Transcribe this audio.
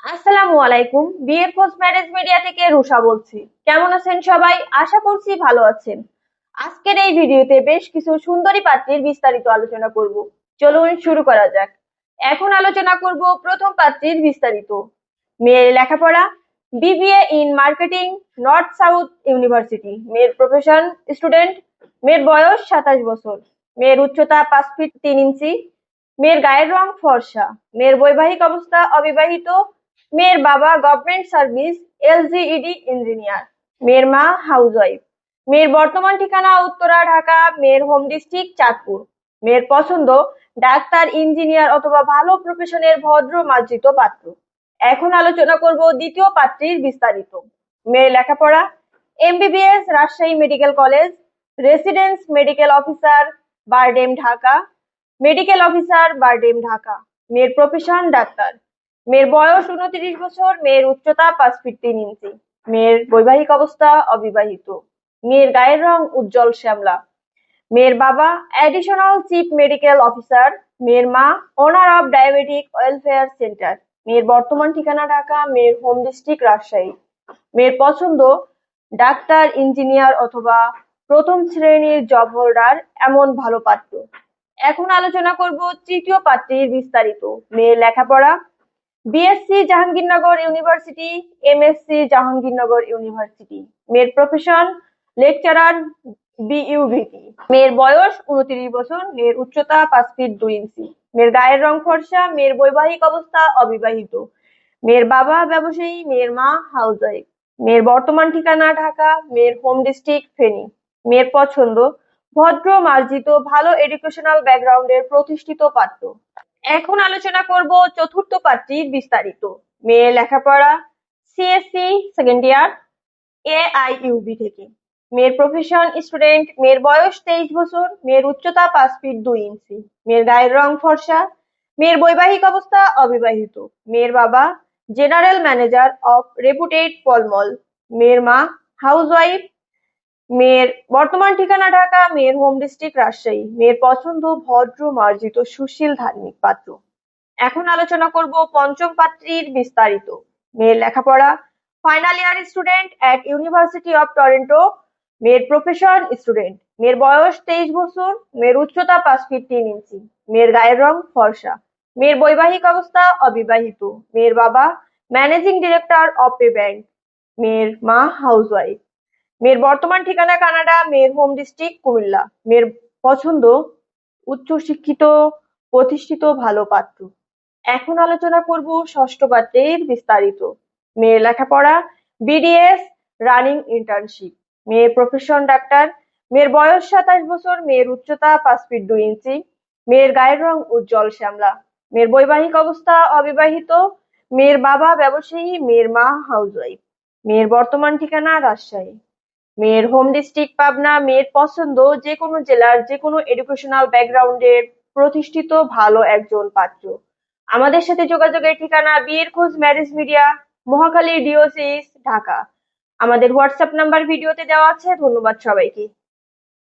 আসসালামু আলাইকুম। বিয়ের খোঁজ ম্যারেজ মিডিয়া থেকে রুষা বলছি। কেমন আছেন সবাই? আশা করছি ভালো আছেন। আজকের এই ভিডিওতে বেশ কিছু সুন্দরী পাত্রীর বিস্তারিত আলোচনা করব। চলুন শুরু করা যাক। এখন আলোচনা করব প্রথম পাত্রীর বিস্তারিত। মেয়ের লেখাপড়া BBA in marketing, north south university. মেয়ের প্রফেশন স্টুডেন্ট। মেয়ের বয়স 27 বছর। মেয়ের উচ্চতা 5 ফিট 3 ইঞ্চি। মেয়ের গায়ের রং ফর্সা। মেয়ের বৈবাহিক অবস্থা অবিবাহিত। মেয়ের বাবা গভর্নমেন্ট সার্ভিস, এলজিইডি ইঞ্জিনিয়ার। মেয়ের মা হাউসওয়াইফ। মেয়ের বর্তমান ঠিকানা উত্তরা, ঢাকা। মেয়ের হোম ডিস্ট্রিক্ট চাঁদপুর। মেয়ের পছন্দ ডাক্তার, ইঞ্জিনিয়ার অথবা ভালো প্রফেশনের ভদ্র মার্জিত পাত্র। এখন আলোচনা করব দ্বিতীয় পাত্রীর বিস্তারিত। মেয়ের লেখাপড়া MBBS Rajshahi medical college, residence medical officer, BIRDEM Dhaka. Medical officer, BIRDEM Dhaka. মেয়ের প্রফেশন ডাক্তার। মেয়ের বয়স 29 বছর। মেয়ের উচ্চতা 5 ফিট 3 ইঞ্চি। মেয়ের বৈবাহিক অবস্থা অবিবাহিত। মেয়ের গায়ের রং উজ্জ্বল শ্যামলা। মেয়ের বাবা অ্যাডিশনাল চিফ মেডিকেল অফিসার। মেয়ের মা ওনার অফ ডায়াবেটিক ওয়েলফেয়ার সেন্টার। মেয়ের বর্তমান ঠিকানা ঢাকা। মেয়ের হোম ডিস্ট্রিক্ট রাজশাহী। মেয়ের পছন্দ ডাক্তার, ইঞ্জিনিয়ার অথবা প্রথম শ্রেণীর জব হোল্ডার এমন ভালো পাত্র। এখন আলোচনা করব তৃতীয় পাত্রীর বিস্তারিত। মেয়ের লেখাপড়া BSc Jahangirnagar university, MSc Jahangirnagar university. মেয়ের প্রফেশন লেকচারার, বিইউভিটি। মেয়ের বয়স 29 বছর। মেয়ের উচ্চতা 5 ফিট 2 ইঞ্চি। মেয়ের গায়ের রং ফর্সা। মেয়ের বৈবাহিক অবস্থা অবিবাহিত। মেয়ের বাবা ব্যবসায়ী। মেয়ের মা হাউসওয়াইফ। মেয়ের বর্তমান ঠিকানা ঢাকা। মেয়ের হোম ডিস্ট্রিক্ট ফেনী। মেয়ের পছন্দ ভদ্র মার্জিত ভালো এডুকেশনাল ব্যাকগ্রাউন্ডের প্রতিষ্ঠিত পাত্র। এখন আলোচনা করব চতুর্থ পাত্রীর বিস্তারিত। মেয়ের লেখাপড়া সিএসসি সেকেন্ড ইয়ার, এআইইউবি থেকে। মেয়ের প্রফেশন স্টুডেন্ট। মেয়ের বয়স 23 বছর। মেয়ের উচ্চতা 5 ফিট 2 ইঞ্চি। মেয়ের গায়ের রং ফর্সা। মেয়ের বৈবাহিক অবস্থা অবিবাহিত। মেয়ের বাবা জেনারেল ম্যানেজার অফ রেপুটেড পলমল। মেয়ের মা হাউসওয়াইফ। মেয়ের বর্তমান ঠিকানা ঢাকা। মেয়ের হোম ডিস্ট্রিক্ট রাজশাহী। মেয়ের পছন্দ ভদ্র মার্জিত সুশীল ধার্মিক পাত্র। এখন আলোচনা করব পঞ্চম পাত্রীর বিস্তারিত। মেয়ের লেখাপড়া final year student at university of Toronto. মেয়ের প্রফেশন স্টুডেন্ট। মেয়ের বয়স 23 বছর। মেয়ের উচ্চতা 5 ফিট 3 ইঞ্চি। মেয়ের গায়ের রং ফর্সা। মেয়ের বৈবাহিক অবস্থা অবিবাহিত। মেয়ের বাবা managing director of A bank. মেয়ের মা হাউসওয়াইফ। মেয়ের বর্তমান ঠিকানা কানাডা। মেয়ের হোম ডিস্ট্রিক্ট কুমিল্লা। মেয়ের পছন্দ উচ্চশিক্ষিত প্রতিষ্ঠিত ভালো পাত্র। এখন আলোচনা করব ষষ্ঠ পাত্রের বিস্তারিত। মেয়ের লেখাপড়া বিডিএস রানিং ইন্টার্নশিপ। মেয়ের প্রফেশন ডাক্তার। মেয়ের বয়স 27 বছর। মেয়ের উচ্চতা 5 ফিট 2 ইঞ্চি। মেয়ের গায়ের রং উজ্জ্বল শ্যামলা। মেয়ের বৈবাহিক অবস্থা অবিবাহিত। মেয়ের বাবা ব্যবসায়ী। মেয়ের মা হাউসওয়াইফ। মেয়ের বর্তমান ঠিকানা রাজশাহী। মেয়ের হোম ডিস্ট্রিক্ট পাবনা। মেয়ের পছন্দ যে কোনো জেলার যে কোনো এডুকেশনাল ব্যাকগ্রাউন্ডের প্রতিষ্ঠিত ভালো একজন পাত্র। আমাদের সাথে যোগাযোগের ঠিকানা বিয়ের খোঁজ ম্যারেজ মিডিয়া, মহাখালী ডিওসিস, ঢাকা। আমাদের হোয়াটসঅ্যাপ নাম্বার ভিডিওতে দেওয়া আছে। ধন্যবাদ সবাইকে।